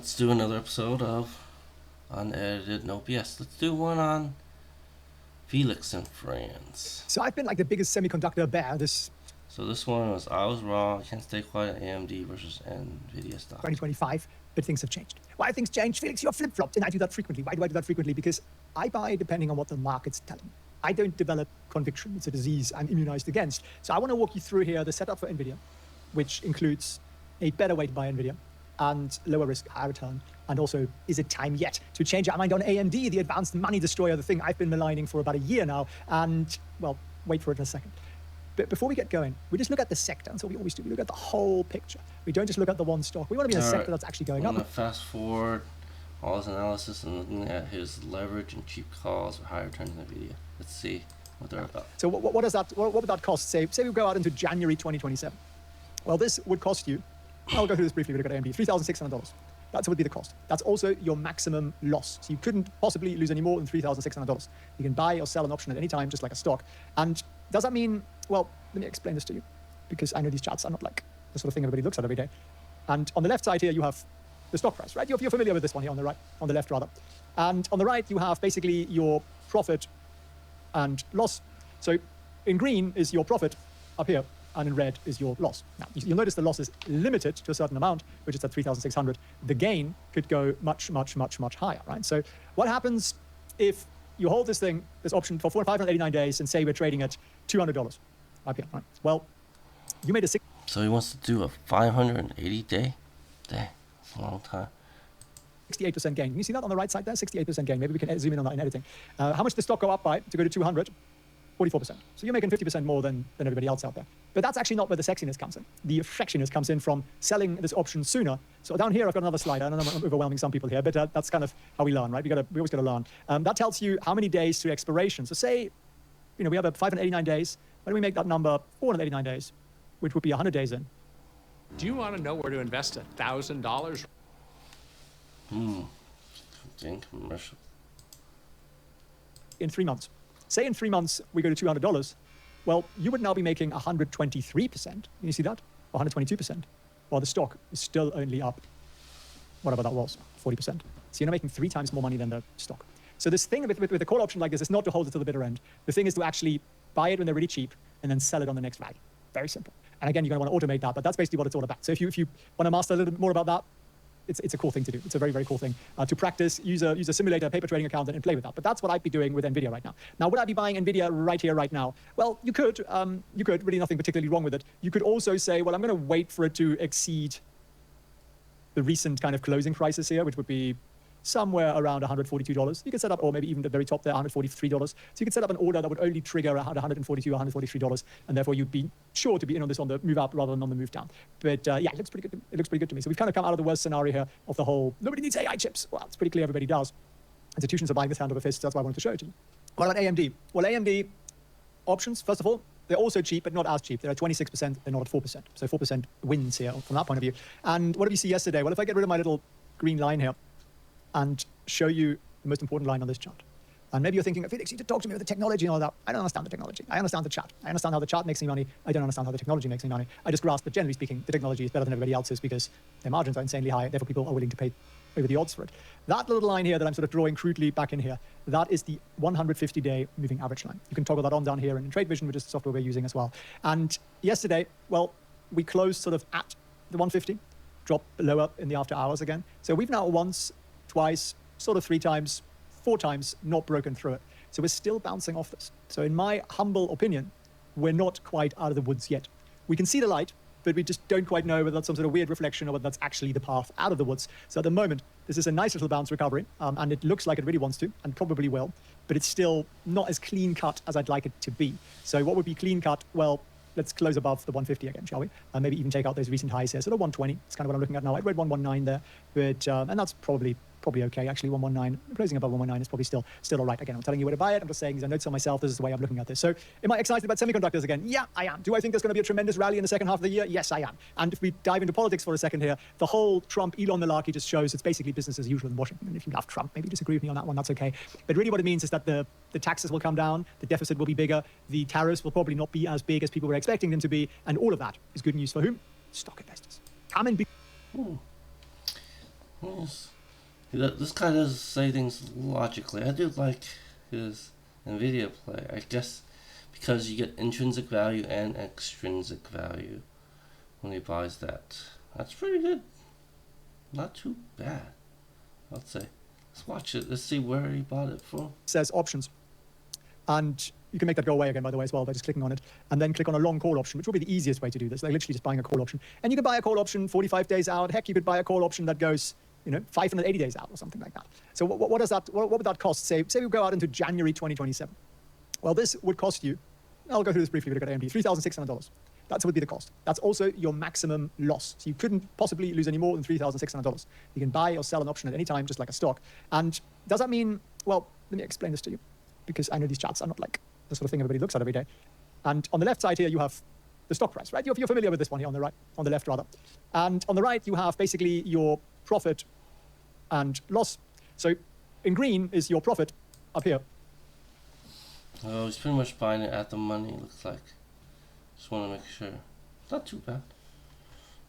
let's do another episode of Unedited. Nope, yes, let's do one on Felix and Friends. So I've been like the biggest semiconductor bear So this one was I was wrong. Can't stay quiet. AMD versus Nvidia stock. 2025, but things have changed. Why have things changed? Felix, you're flip-flopped, and I do that frequently. Why do I do that frequently? Because I buy depending on what the market's telling me. I don't develop conviction. It's a disease I'm immunized against. So I want to walk you through here the setup for Nvidia, which includes a better way to buy Nvidia and lower risk, higher return. And also, is it time yet to change our mind on AMD, the advanced money destroyer, the thing I've been maligning for about a year now? And, well, wait for it in a second. But before we get going, we just look at the sector. That's what we always do. We look at the whole picture. We don't just look at the one stock. We want to be in a sector that's actually going up. I'm going to fast forward all his analysis and looking at his leverage and cheap calls or higher returns in Nvidia. Let's see what they're about. So what does that? What would that cost? Say we go out into January 2027. Well, this would cost you. I'll go through this briefly. We look at AMD, $3,600. That would be the cost. That's also your maximum loss. So you couldn't possibly lose any more than $3,600. You can buy or sell an option at any time, just like a stock. And does that mean? Well, let me explain this to you, because I know these charts are not like the sort of thing everybody looks at every day. And on the left side here, you have the stock price, right? You're familiar with this one here on the right, on the left rather. And on the right, you have basically your profit and loss. So in green is your profit up here, and in red is your loss. Now, you'll notice the loss is limited to a certain amount, which is at 3,600. The gain could go much, much, much, much higher, right? So what happens if you hold this thing, this option for 589 days, and say we're trading at $200 IPO, right? Well, you made a So he wants to do a 580 day? Dang, that's a long time. 68% gain. Can you see that on the right side there? 68% gain. Maybe we can zoom in on that in editing. How much did the stock go up by to go to 200? 44%. So you're making 50% more than everybody else out there. But that's actually not where the sexiness comes in. The sexiness comes in from selling this option sooner. So down here, I've got another slide. I know I'm overwhelming some people here, but that's kind of how we learn, right? We always got to learn. That tells you how many days to expiration. So say, we have a 589 days. Why don't we make that number 489 days, which would be 100 days in? Do you want to know where to invest $1,000? Commercial. In 3 months. Say in 3 months we go to $200. Well, you would now be making 123%. Can you see that? Or 122%. While the stock is still only up, whatever that was, 40%. So you're now making 3 times more money than the stock. So this thing with a call option like this is not to hold it to the bitter end. The thing is to actually buy it when they're really cheap and then sell it on the next rally. Very simple. And again, you're going to want to automate that, but that's basically what it's all about. So if you want to master a little bit more about that, it's a cool thing to do. It's a very, very cool thing to practice, use a simulator, paper trading account, and play with that. But that's what I'd be doing with Nvidia right now. Now, would I be buying Nvidia right here, right now? Well, you could. Really nothing particularly wrong with it. You could also say, well, I'm going to wait for it to exceed the recent kind of closing prices here, which would be somewhere around $142. You could set up, or maybe even at the very top there, $143. So you could set up an order that would only trigger around $142 or $143, and therefore you'd be sure to be in on this on the move up rather than on the move down. But yeah, it looks pretty good. It looks pretty good to me. So we've kind of come out of the worst scenario here of the whole, nobody needs AI chips. Well, it's pretty clear everybody does. Institutions are buying this hand over fist. That's why I wanted to show it to you. What about AMD? Well, AMD options, first of all, they're also cheap, but not as cheap. They're at 26%, they're not at 4%. So 4% wins here from that point of view. And what did we see yesterday? Well, if I get rid of my little green line here, and show you the most important line on this chart. And maybe you're thinking, Felix, you need to talk to me about the technology and all that. I don't understand the technology. I understand the chart. I understand how the chart makes me money. I don't understand how the technology makes me money. I just grasp that, generally speaking, the technology is better than everybody else's because their margins are insanely high. Therefore, people are willing to pay over the odds for it. That little line here that I'm sort of drawing crudely back in here, that is the 150-day moving average line. You can toggle that on down here in Trade Vision, which is the software we're using as well. And yesterday, well, we closed sort of at the 150, dropped lower in the after hours again. So we've now once, twice, sort of 3 times, 4 times, not broken through it. So we're still bouncing off this. So in my humble opinion, we're not quite out of the woods yet. We can see the light, but we just don't quite know whether that's some sort of weird reflection or whether that's actually the path out of the woods. So at the moment, this is a nice little bounce recovery, and it looks like it really wants to, and probably will, but it's still not as clean cut as I'd like it to be. So what would be clean cut? Well, let's close above the 150 again, shall we? Maybe even take out those recent highs here. So the 120, it's kind of what I'm looking at now. I read 119 there, but and that's probably okay. Actually, 119, closing above 119 is probably still all right. Again, I'm telling you where to buy it. I'm just saying these are notes on myself. This is the way I'm looking at this. So am I excited about semiconductors again? Yeah, I am. Do I think there's going to be a tremendous rally in the second half of the year? Yes, I am. And if we dive into politics for a second here, the whole Trump-Elon malarkey just shows it's basically business as usual in Washington. And if you love Trump, maybe disagree with me on that one, that's okay. But really what it means is that the taxes will come down, the deficit will be bigger, the tariffs will probably not be as big as people were expecting them to be, and all of that is good news for whom? Stock investors. Come and be... Yes. This guy does say things logically. I do like his Nvidia play. I guess because you get intrinsic value and extrinsic value when he buys that. That's pretty good. Not too bad, I'd say. Let's watch it. Let's see where he bought it from. Says options. And you can make that go away again, by the way, as well, by just clicking on it. And then click on a long call option, which will be the easiest way to do this. Like literally just buying a call option. And you can buy a call option 45 days out. Heck, you could buy a call option that goes, 580 days out or something like that. So what does that, what would that cost? Say we go out into January 2027. Well, this would cost you, I'll go through this briefly, we look at AMD, $3,600. That would be the cost. That's also your maximum loss. So you couldn't possibly lose any more than $3,600. You can buy or sell an option at any time, just like a stock. And does that mean, well, let me explain this to you, because I know these charts are not like the sort of thing everybody looks at every day. And on the left side here, you have the stock price, right? You're familiar with this one here on the right, on the left rather. And on the right, you have basically your profit and loss. So in green is your profit up here. Oh, he's pretty much buying it at the money, it looks like. Just want to make sure. Not too bad.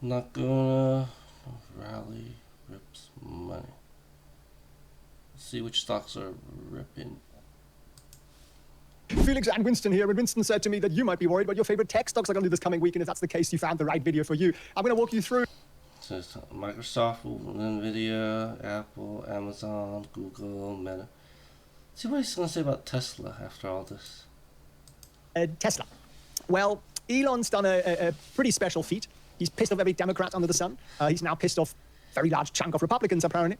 Not gonna rally rips money. Let's see which stocks are ripping. Felix and Winston here, and Winston said to me that you might be worried about your favorite tech stocks are going to do this coming week, and if that's the case, you found the right video for you. I'm going to walk you through. So it's Microsoft, Nvidia, Apple, Amazon, Google, Meta. See what he's going to say about Tesla after all this. Tesla. Well, Elon's done a pretty special feat. He's pissed off every Democrat under the sun. He's now pissed off a very large chunk of Republicans, apparently.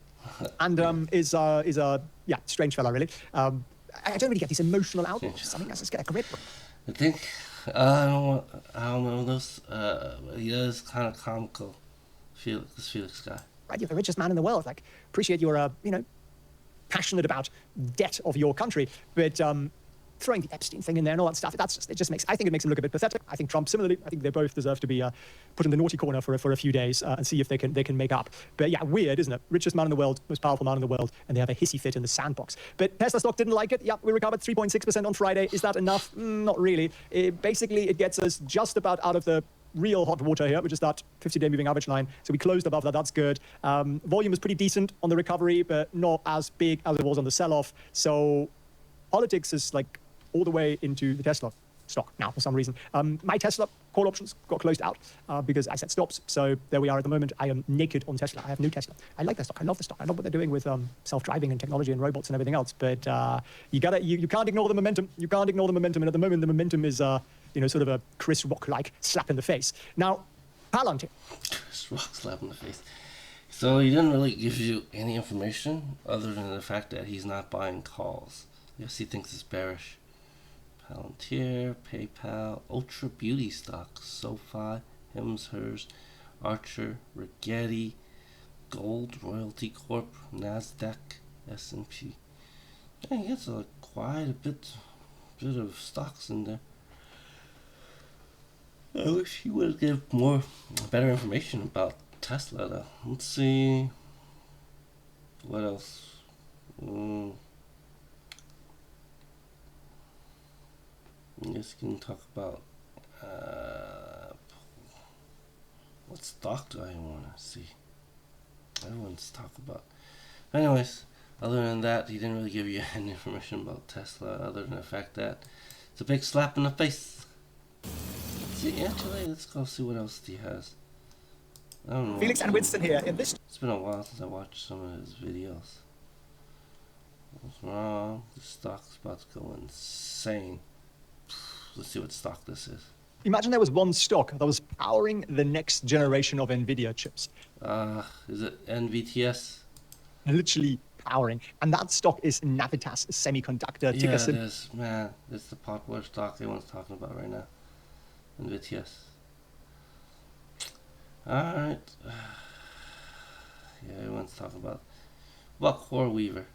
And is a strange fellow, really. I don't really get these emotional outbursts. I think I just get a grip. I think, I don't know, those, he is kind of comical, this Felix guy. Right, you're the richest man in the world. Like, appreciate you're, passionate about debt of your country, but throwing the Epstein thing in there and all that stuff, I think it makes him look a bit pathetic. I think Trump, similarly, I think they both deserve to be put in the naughty corner for a few days and see if they can make up. But yeah, weird, isn't it? Richest man in the world, most powerful man in the world, and they have a hissy fit in the sandbox. But Tesla stock didn't like it. Yeah, we recovered 3.6% on Friday. Is that enough? Not really. Basically, it gets us just about out of the real hot water here, which is that 50-day moving average line. So we closed above that. That's good. Volume was pretty decent on the recovery, but not as big as it was on the sell-off. So politics is like all the way into the Tesla stock now for some reason. My Tesla call options got closed out because I set stops. So there we are at the moment. I am naked on Tesla. I have no Tesla. I like the stock. I love the stock. I love what they're doing with self-driving and technology and robots and everything else. But you can't ignore the momentum. You can't ignore the momentum. And at the moment, the momentum is sort of a Chris Rock-like slap in the face. Now, Palantir. Chris Rock slap in the face. So he didn't really give you any information other than the fact that he's not buying calls. Yes, he thinks it's bearish. Palantir, PayPal, Ultra Beauty stocks, SoFi, Hims, Hers, Archer, Rigetti, Gold, Royalty Corp, Nasdaq, S&P. Yeah, he gets quite a bit of stocks in there. I wish he would give better information about Tesla though. Let's see. What else? Yes, you can talk about what stock do I want to see? Everyone's talk about. Anyways, other than that, he didn't really give you any information about Tesla other than the fact that it's a big slap in the face. Let's go see what else he has. I don't know. Felix and Winston here. In this, it's been a while since I watched some of his videos. What's wrong? The stock's about to go insane. Let's see what stock this is. imagine there was one stock that was powering the next generation of NVIDIA chips. Is it NVTS? Literally powering. And that stock is Navitas Semiconductor. Yeah, it is. Man, it's the popular stock everyone's talking about right now. NVTS. Alright. Yeah, everyone's talking about Core Weaver.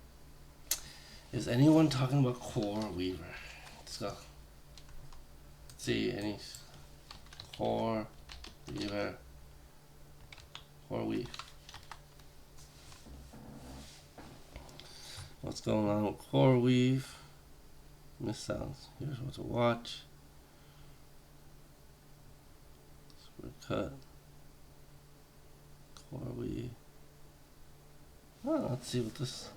Is anyone talking about Core Weaver? Let's go. Let's see any Core Weaver. Core Weave. What's going on with Core Weave? Miss sounds. Here's what to watch. Super cut. Core Weave. Oh, let's see what this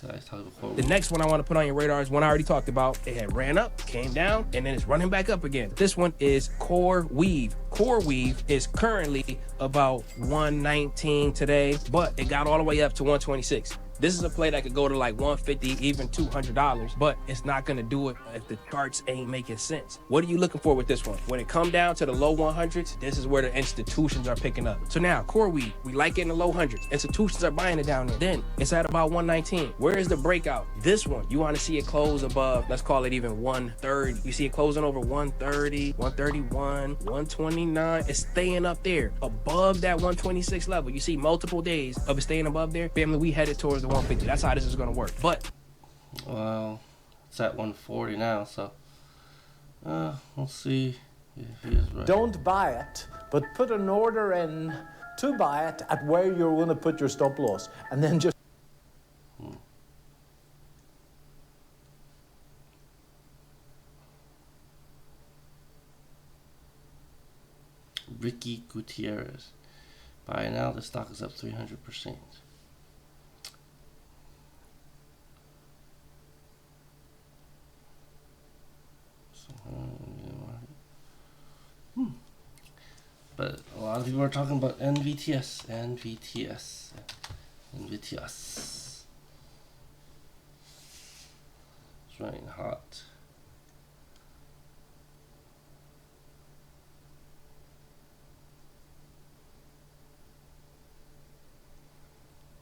guy's talking about. The next one I want to put on your radar is one I already talked about. It had ran up, came down, and then it's running back up again. This one is Core Weave. Core Weave is currently about 119 today, but it got all the way up to 126. This is a play that could go to like 150, even $200, but it's not gonna do it if the charts ain't making sense. What are you looking for with this one? When it come down to the low 100s, this is where the institutions are picking up. So now, Core Weave, we like it in the low 100s. Institutions are buying it down there. Then it's at about 119. Where is the breakout? This one, you wanna see it close above, let's call it even 130. You see it closing over 130, 131, 129. It's staying up there, above that 126 level. You see multiple days of it staying above there. Family, we headed towards the 150. That's how this is gonna work. But well, it's at 140 now, so we'll see if he is right. Don't buy it, but put an order in to buy it at where you're going to put your stop loss, and then just Ricky Gutierrez. By now, the stock is up 300%. But a lot of people are talking about NVTS. It's running hot.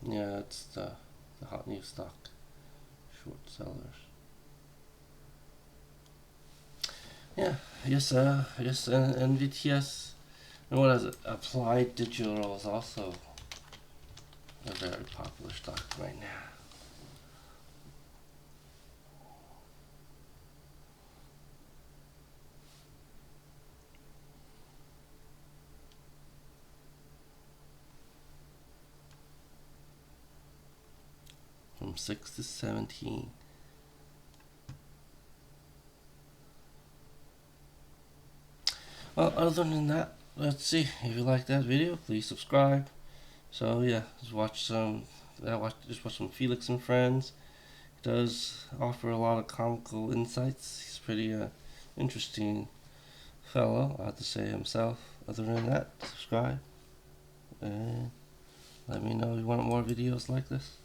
Yeah, it's the hot new stock. Short sellers. Yeah, I guess NVTS. And what is it? Applied Digital is also a very popular stock right now. From 6 to 17. Well, other than that, let's see. If you like that video, please subscribe. So yeah, just watch some Felix and Friends. He does offer a lot of comical insights. He's pretty interesting fellow, I have to say himself. Other than that, subscribe and let me know if you want more videos like this.